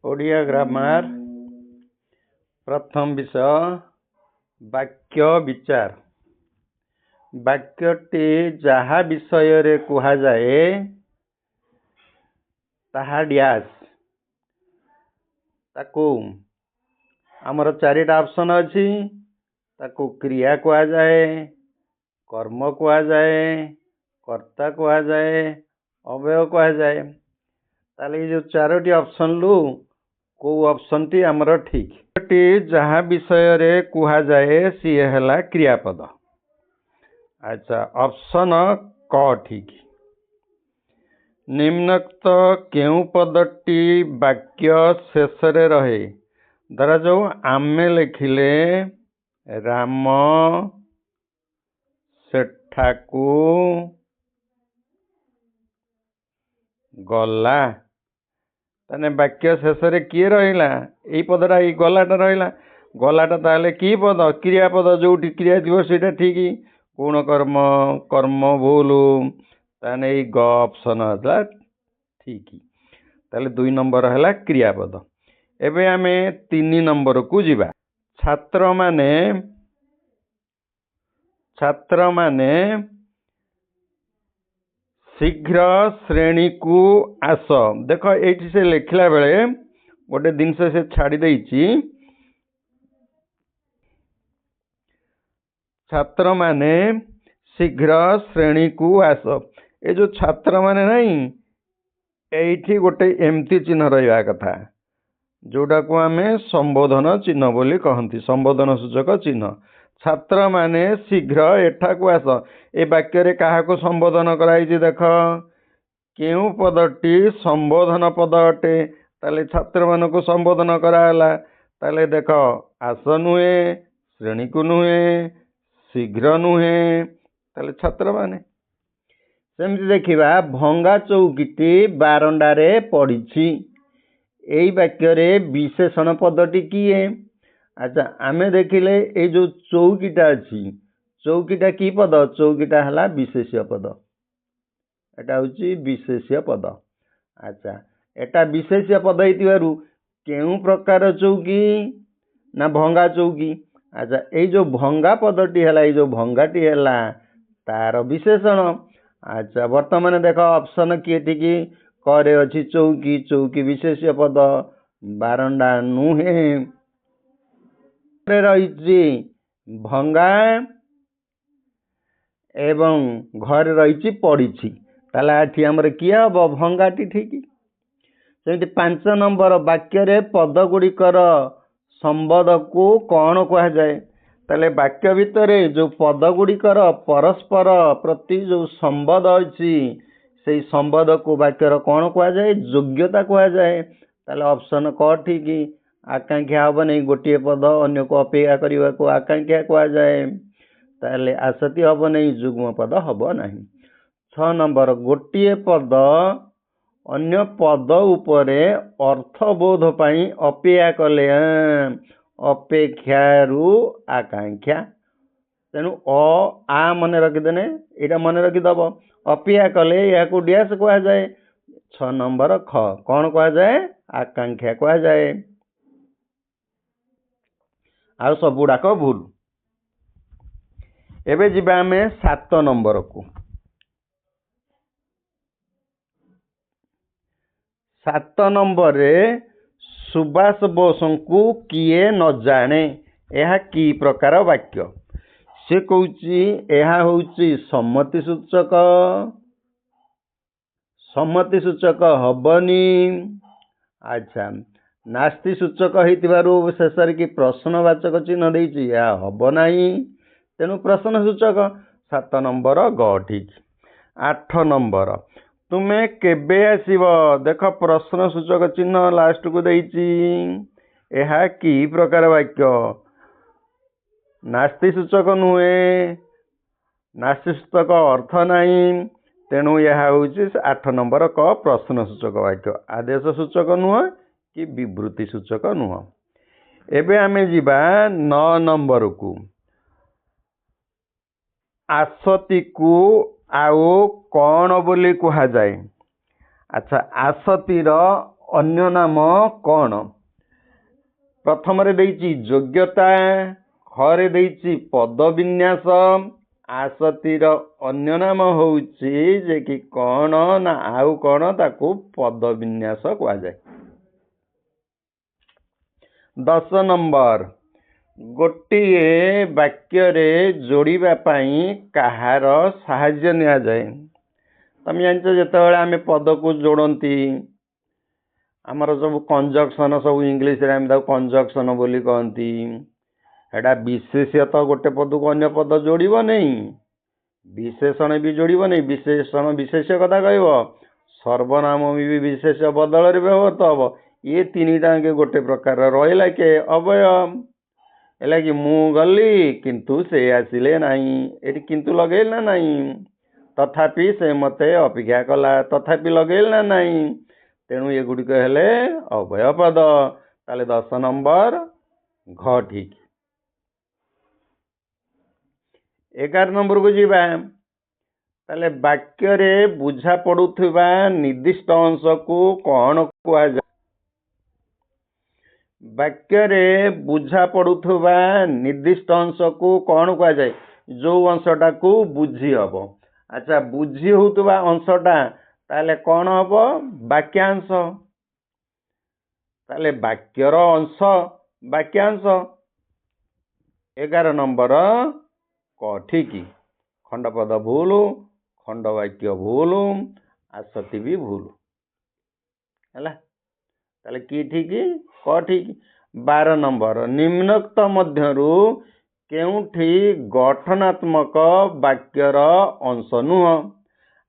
Odia grammar प्रथम विषय वाक्य विचार। वाक्यटी जहा विषय रे कुहा जाए ताहा डैश ताकू आमर चारिटा ऑप्शन अछि। ताकू क्रिया कुहा जाए, कर्म कुहा जाए, कर्ता कुहा जाए, अवयव कुहा जाए। ताले जो चारोटी ऑप्शन लु को ऑप्शन टी आमर ठीक टी जहा विषय रे कुहा जाए सी हैला क्रियापद। अच्छा, ऑप्शन क ठीक। निम्नोक्त केउ पदटी वाक्य शेष रे रहे। धरा जो आमे लिखिले राम सेठाकू गला, ताने वाक्य शेष रे किए रहिला एई पदटा ई गलाटा रहिला। गलाटा ताले की पद? क्रियापद। जोटी क्रिया दिवो सेटा ठीक। गुण कर्म कर्म भूल ताने ई ग ऑप्शन हला ठीक। ताले 2 नंबर हला क्रियापद। एबे आमे 3 नंबर को जिबा। छात्र माने शीघ्र श्रेणी को आस। देख एठी से लिखला बेले गोटे जिनस से छाड़ी देइछि। छात्र माने शीघ्र श्रेणी को आस। ए जो छात्र माने नहीं एठी गोटे एमती चिन्ह रहिबा कथा, जोटा को आमे संबोधन चिन्ह बोली कहंती। संबोधन सूचक चिन्ह। छात्र माने शीघ्र एठा को आस। ए वाक्य रे काहा को संबोधन कराइछि देख। केउ पदटी संबोधन पद अटे ताले छात्र मान को संबोधन कराला। ताले देख आस नुहे, श्रेणी को नुहे, शीघ्र नुहे, ताले छात्र माने। सेमती देखिबा भंगा चौकीटी बारंडारे पड़िछि। एई वाक्य रे विशेषण पदटी किए? अच्छा, आमे देखिले ए जो चौकीटा अछि, चौकीटा की पद? चौकीटा हला विशेष्य पद। एटा होची विशेष्य पद। अच्छा, एटा विशेष्य पद हेतिबारु केउ प्रकार चौकी ना भंगा चौकी। अच्छा, ए जो भंगा पदटी हला, ए जो भंगाटी हला तार विशेषण। अच्छा, वर्तमान देख ऑप्शन किए ठीक करे अछि चौकी, चौकी विशेष्य पद। बारंडा नुहे रही भंगा एवं घर रही पड़ी। ताला एठी हमर किया हबो? भंगाटी ठीक। सेमती 5 नंबर वाक्य रे पद गुड़िकर संबंध को कौन कहा जाए? ताले वाक्य भितरे जो पद गुड़िकर परस्पर प्रति जो संबंध अछि सेई संबंध को वाक्यर कौन कहा जाए? योग्यता कहा जाए। ताले ऑप्शन क ठीक। आकांक्षा हब नहीं, गोटे पद अन्य को अपेक्षा करने को आकांक्षा कहा जाए। ताले आसती हब नहीं, जुग्म पद हब नहीं। 6 नंबर गोटे पद अन्य पद उपरे अर्थबोध पाई अपेक्षा कले। अपेक्षारू आकांक्षा। तेणु आ मन रखिदेने, यहाँ मन रखिदब। अपेक्षा कले या डैश कहा जाए। 6 नंबर ख कौन कहा जाए? आकांक्षा कहा जाए। आउ सब गुड़ाक भूल। एबे जिबा आमे 7 नंबर को। 7 नंबर रे सुभाष बोस को किए न जाने। यह की प्रकार वाक्य? से कहूची यह होची सम्मति सूचक। सम्मति सूचक हबनी। अच्छा, नास्ति सूचक हेतिबारु शेषर की प्रश्नवाचक चिन्ह देइछि, या हब नाही। तेणु प्रश्न सूचक। 7 नंबर ग ठीक। 8 नंबर तुमे केबे आसीब? देख प्रश्न सूचक चिन्ह लास्ट को देइछि। यह की प्रकार वाक्य? नास्ति सूचक नुहे, नास्ति सूचक अर्थ नाही। तेणु यह होची 8 नंबर क प्रश्न सूचक वाक्य। आदेश सूचक नुह कि विवृत्ति सूचक नुह। एबे आमे जिबा 9 नंबर को। आसती को आउ कौन बोली कहा जाए? अच्छा, आसतीर ଅନ୍ୟ ନାମ କ'ଣ? ପ୍ରଥମରେ ଦେଇଛି ଯୋଗ୍ୟତା, ଖରେ ଦେଇଛି ପଦବିନ୍ୟାସ, ଆସତିର ଅନ୍ୟ ନାମ ହେଉଛି ଯେ କି କ'ଣ ନା ଆଉ କ'ଣ, ତାକୁ ପଦବିନ୍ୟାସ କୁହାଯାଏ। 10 ନମ୍ବର, ଗୋଟିଏ ବାକ୍ୟରେ ଯୋଡ଼ିବା ପାଇଁ କାହାର ସାହାଯ୍ୟ ନିଆଯାଏ? ତମେ ଜାଣିଛ ଯେତେବେଳେ ଆମେ ପଦକୁ ଯୋଡ଼ନ୍ତି ଆମର ସବୁ କଞ୍ଜକ୍ସନ, ସବୁ ଇଂଲିଶରେ ଆମେ ତାକୁ କଞ୍ଜକ୍ସନ ବୋଲି କହନ୍ତି। ଏଇଟା ବିଶେଷ୍ୟତଃ ଗୋଟେ ପଦକୁ ଅନ୍ୟ ପଦ ଯୋଡ଼ିବ ନାହିଁ, ବିଶେଷଣ ବି ଯୋଡ଼ିବ ନାହିଁ। ବିଶେଷଣ ବିଶେଷ୍ୟ କଥା କହିବ, ସର୍ବନାମ ବି ବିଶେଷ୍ୟ ବଦଳରେ ବ୍ୟବହୃତ ହେବ। ଏ ତିନିଟା ଗୋଟେ ପ୍ରକାର ରହିଲା କି ଅବୟ। ହେଲା କି ମୁଁ ଗଲି କିନ୍ତୁ ସେ ଆସିଲେ ନାହିଁ, ଏଠି କିନ୍ତୁ ଲଗେଇଲି ନା ନାହିଁ? ତଥାପି ସେ ମୋତେ ଅପେକ୍ଷା କଲା, ତଥାପି ଲଗେଇଲି ନା ନାହିଁ? ତେଣୁ ଏଗୁଡ଼ିକ ହେଲେ ଅବୟ ପଦ। ତାହେଲେ 10 ନମ୍ବର ଘ ଠିକ୍। 11 ନମ୍ବରକୁ ଯିବା। ତାହେଲେ ବାକ୍ୟରେ ବୁଝା ପଡୁଥିବା ନିର୍ଦ୍ଦିଷ୍ଟ ଅଂଶକୁ କ'ଣ କୁହାଯାଏ? ବାକ୍ୟରେ ବୁଝା ପଡୁଥିବା ନିର୍ଦ୍ଦିଷ୍ଟ ଅଂଶକୁ କ'ଣ କୁହାଯାଏ? ଯୋଉ ଅଂଶଟାକୁ ବୁଝି ହବ। ଆଚ୍ଛା, ବୁଝି ହେଉଥିବା ଅଂଶଟା ତାହେଲେ କ'ଣ ହବ? ବାକ୍ୟାଂଶ। ତାହେଲେ ବାକ୍ୟର ଅଂଶ ବାକ୍ୟାଂଶ। 11 ନମ୍ବର କ ଠିକ୍। ଖଣ୍ଡପଦ ଭୁଲ, ଖଣ୍ଡବାକ୍ୟ ଭୁଲ, ଆସତି ବି ଭୁଲ। ହେଲା, ତାହେଲେ କି ଠିକ୍? କ ଠିକ୍। 12 ନମ୍ବର, ନିମ୍ନୋକ୍ତ ମଧ୍ୟରୁ କେଉଁଠି ଗଠନାତ୍ମକ ବାକ୍ୟର ଅଂଶ ନୁହଁ?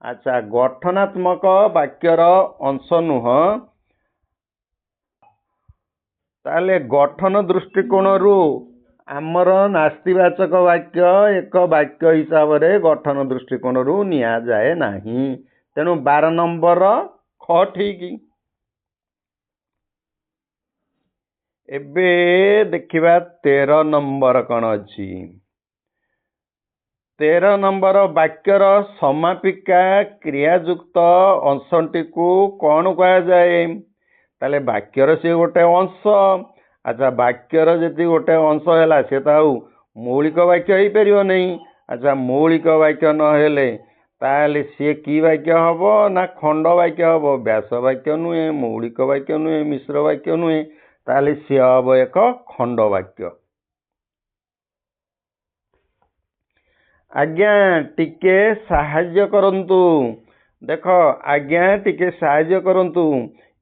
ଆଚ୍ଛା, ଗଠନାତ୍ମକ ବାକ୍ୟର ଅଂଶ ନୁହଁ, ତାହେଲେ ଗଠନ ଦୃଷ୍ଟିକୋଣରୁ ଆମର ନାସ୍ତିବାଚକ ବାକ୍ୟ ଏକ ବାକ୍ୟ ହିସାବରେ ଗଠନ ଦୃଷ୍ଟିକୋଣରୁ ନିଆଯାଏ ନାହିଁ। ତେଣୁ 12 ନମ୍ବର ଖ ଠିକ୍। ଏବେ ଦେଖିବା 13 ନମ୍ବର କ'ଣ ଅଛି। 13 ନମ୍ବର, ବାକ୍ୟର ସମାପିକା କ୍ରିୟାଯୁକ୍ତ ଅଂଶଟିକୁ କ'ଣ କୁହାଯାଏ? ତାହେଲେ ବାକ୍ୟର ସିଏ ଗୋଟେ ଅଂଶ। ଆଚ୍ଛା, ବାକ୍ୟର ଯଦି ଗୋଟେ ଅଂଶ ହେଲା ସେ ତ ଆଉ ମୌଳିକ ବାକ୍ୟ ହେଇପାରିବ ନାହିଁ। ଆଚ୍ଛା, ମୌଳିକ ବାକ୍ୟ ନହେଲେ ତାହେଲେ ସିଏ କି ବାକ୍ୟ ହବ? ନା ଖଣ୍ଡ ବାକ୍ୟ ହବ। ବ୍ୟାସ ବାକ୍ୟ ନୁହେଁ, ମୌଳିକ ବାକ୍ୟ ନୁହେଁ, ମିଶ୍ର ବାକ୍ୟ ନୁହେଁ, ତାହେଲେ ସିଏ ହବ ଏକ ଖଣ୍ଡ ବାକ୍ୟ। ଆଜ୍ଞା ଟିକେ ସାହାଯ୍ୟ କରନ୍ତୁ। ଦେଖ, ଆଜ୍ଞା ଟିକେ ସାହାଯ୍ୟ କରନ୍ତୁ,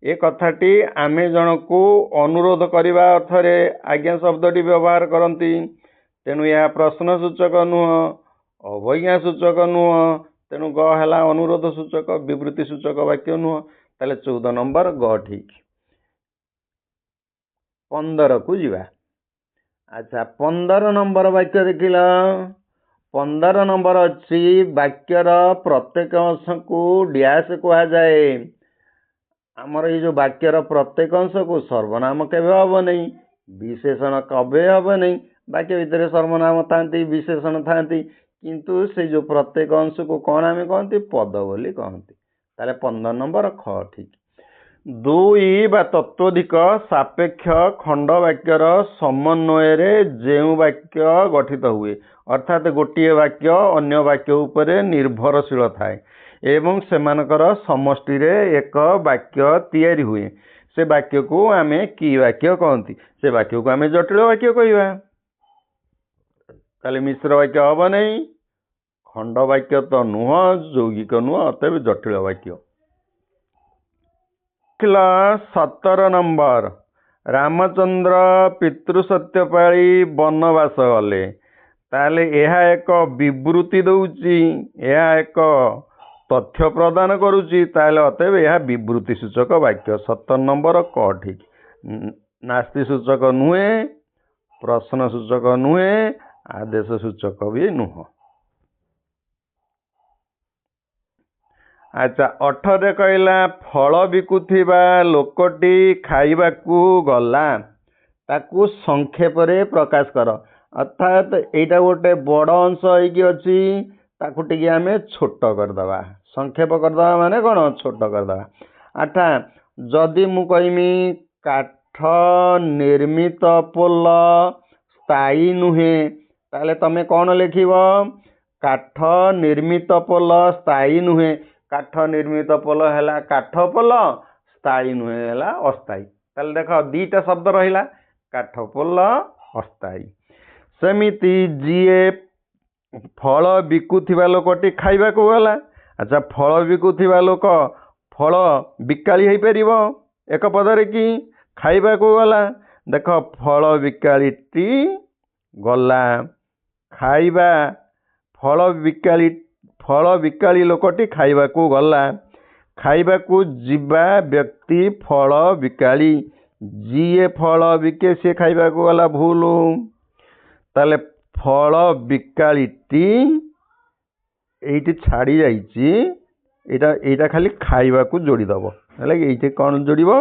ଏ କଥାଟି ଆମେ ଜଣକୁ ଅନୁରୋଧ କରିବା ଅର୍ଥରେ ଆଜ୍ଞା ଶବ୍ଦଟି ବ୍ୟବହାର କରନ୍ତି। ତେଣୁ ଏହା ପ୍ରଶ୍ନସୂଚକ ନୁହଁ, ଅବଜ୍ଞା ସୂଚକ ନୁହଁ। ତେଣୁ ଗ ହେଲା ଅନୁରୋଧ ସୂଚକ, ବିବୃତ୍ତି ସୂଚକ ବାକ୍ୟ ନୁହଁ। ତାହେଲେ 14 ନମ୍ବର ଗ ଠିକ୍। 15କୁ ଯିବା। ଆଚ୍ଛା, 15 ନମ୍ବର ବାକ୍ୟ ଦେଖିଲ। 15 ନମ୍ବର ଅଛି, ବାକ୍ୟର ପ୍ରତ୍ୟେକ ଅଂଶକୁ ଡ୍ୟାସ୍ କୁହାଯାଏ। ଆମର ଏଇ ଯୋଉ ବାକ୍ୟର ପ୍ରତ୍ୟେକ ଅଂଶକୁ ସର୍ବନାମ କେବେ ହବ ନାହିଁ, ବିଶେଷଣ କେବେ ହବ ନାହିଁ। ବାକ୍ୟ ଭିତରେ ସର୍ବନାମ ଥାନ୍ତି, ବିଶେଷଣ ଥାନ୍ତି, କିନ୍ତୁ ସେଇ ଯୋଉ ପ୍ରତ୍ୟେକ ଅଂଶକୁ କ'ଣ ଆମେ କହନ୍ତି? ପଦ ବୋଲି କହନ୍ତି। ତାହେଲେ 15 ନମ୍ବର ଖ ଠିକ୍। 2 ବା ତତୋଧିକ ସାପେକ୍ଷ ଖଣ୍ଡ ବାକ୍ୟର ସମନ୍ୱୟରେ ଯେଉଁ ବାକ୍ୟ ଗଠିତ ହୁଏ, ଅର୍ଥାତ୍ ଗୋଟିଏ ବାକ୍ୟ ଅନ୍ୟ ବାକ୍ୟ ଉପରେ ନିର୍ଭରଶୀଳ ଥାଏ ଏବଂ ସେମାନଙ୍କର ସମଷ୍ଟିରେ ଏକ ବାକ୍ୟ ତିଆରି ହୁଏ, ସେ ବାକ୍ୟକୁ ଆମେ କି ବାକ୍ୟ କହନ୍ତି? ସେ ବାକ୍ୟକୁ ଆମେ ଜଟିଳ ବାକ୍ୟ କହିବା। ତାହେଲେ ମିଶ୍ର ବାକ୍ୟ ହବ ନାହିଁ, ଖଣ୍ଡ ବାକ୍ୟ ତ ନୁହଁ, ଯୌଗିକ ନୁହଁ, ଅତଏବ ଜଟିଳ ବାକ୍ୟ। 17 ନମ୍ବର, ରାମଚନ୍ଦ୍ର ପିତୃ ସତ୍ୟ ପାଳି ବନବାସ ଗଲେ। ତାହେଲେ ଏହା ଏକ ବିବୃତ୍ତି ଦଉଛି, ଏହା ଏକ ତଥ୍ୟ ପ୍ରଦାନ କରୁଛି, ତାହେଲେ ଅତଏବ ଏହା ବିବୃତ୍ତି ସୂଚକ ବାକ୍ୟ। 17 ନମ୍ବର କ ଠିକ୍। ନାସ୍ତି ସୂଚକ ନୁହେଁ, ପ୍ରଶ୍ନ ସୂଚକ ନୁହେଁ, ଆଦେଶ ସୂଚକ ବି ନୁହଁ। ଆଚ୍ଛା, 18ରେ କହିଲା ଫଳ ବିକୁଥିବା ଲୋକଟି ଖାଇବାକୁ ଗଲା, ତାକୁ ସଂକ୍ଷେପରେ ପ୍ରକାଶ କର। ଅର୍ଥାତ୍ ଏଇଟା ଗୋଟେ ବଡ଼ ଅଂଶ ହେଇକି ଅଛି, ତାକୁ ଟିକେ ଆମେ ଛୋଟ କରିଦେବା। ସଂକ୍ଷେପ କରିଦେବା ମାନେ କ'ଣ? ଛୋଟ କରିଦେବା। ଆଚ୍ଛା, जदि मु कहमी काठ निर्मित पोल स्थायी नुहे ताले तमे कौन लिखिब काठ निर्मित पोल स्थायी नुहे काठ निर्मित पोल है काठ पोल स्थायी नुहे है अस्थायी ताले देख दीटा शब्द रहिला काठ पोल अस्थायी सेमिति जीए फल बिकुथिबा लोकटी खाइबा को गला अच्छा फल बिकुथिबा लोक फल बिकाली हो पारिबो एक पदरे कि खाइबा को गला देख फल बिकालीटी गला खाइबा फल बिकाली लोकटी खाइबा को गला खाइबा को जीवा व्यक्ति फल बिकाली जीए फल बिके से खाइबा को गला भूल ताले फल बिकालीटी एइटी छाड़ी जाइछि एटा खाली खाइबा को जोड़ी दबो है ये कौन जोड़िबो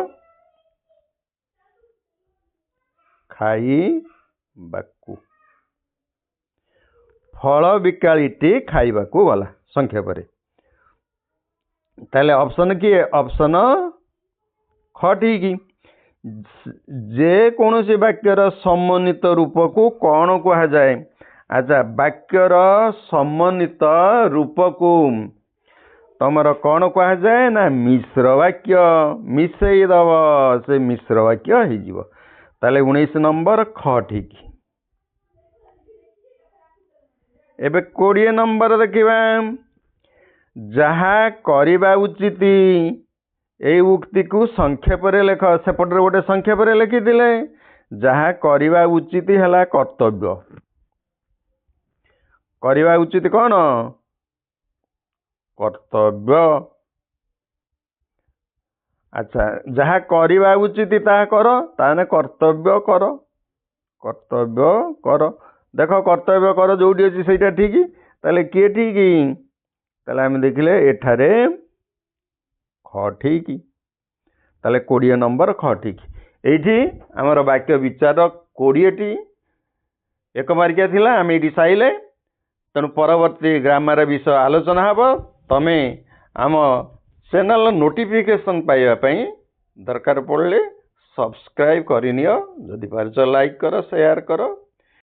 खाइबाकू फल बिकालीटी खाइबाकू गला संक्षेप ताले ऑप्शन किए ऑप्शन ख ठीक जे कौन से वाक्यर सम्मानित रूप को कौन कहा जाए अच्छा वाक्यर सम्मानित रूप को तमर कौन कहा जाए ना मिश्र वाक्य मिसई दब से मिश्र वाक्य हो ताले 19 नंबर ख ठीक एबे 20 नंबर देखिबा जहा करिबा उचित एई उक्ति को संक्षेप रे लेख सेपटे गोटे संक्षेप रे लिखि दिले जहा करिबा उचित हला कर्तव्य करिबा उचित कौन कर्तव्य अच्छा जहा करिबा उचित ताहा कर ताने कर्तव्य कर देख कर्तव्य कर जोटी अच्छी सहीटा ठीक ताले किए ठीक ताले आम देखिले एठारे ख ठीक ताले 20 नंबर ख ठीक एठी आमर वाक्य विचार 20टी एक मार्किया थिला आम ये साइले तेणु परवर्ती ग्रामर विषय आलोचना हब तमे आम चैनल नोटिफिकेशन पाइबा दरकार पड़े सब्सक्राइब करनियो जदि पारछ लाइक कर शेयर कर।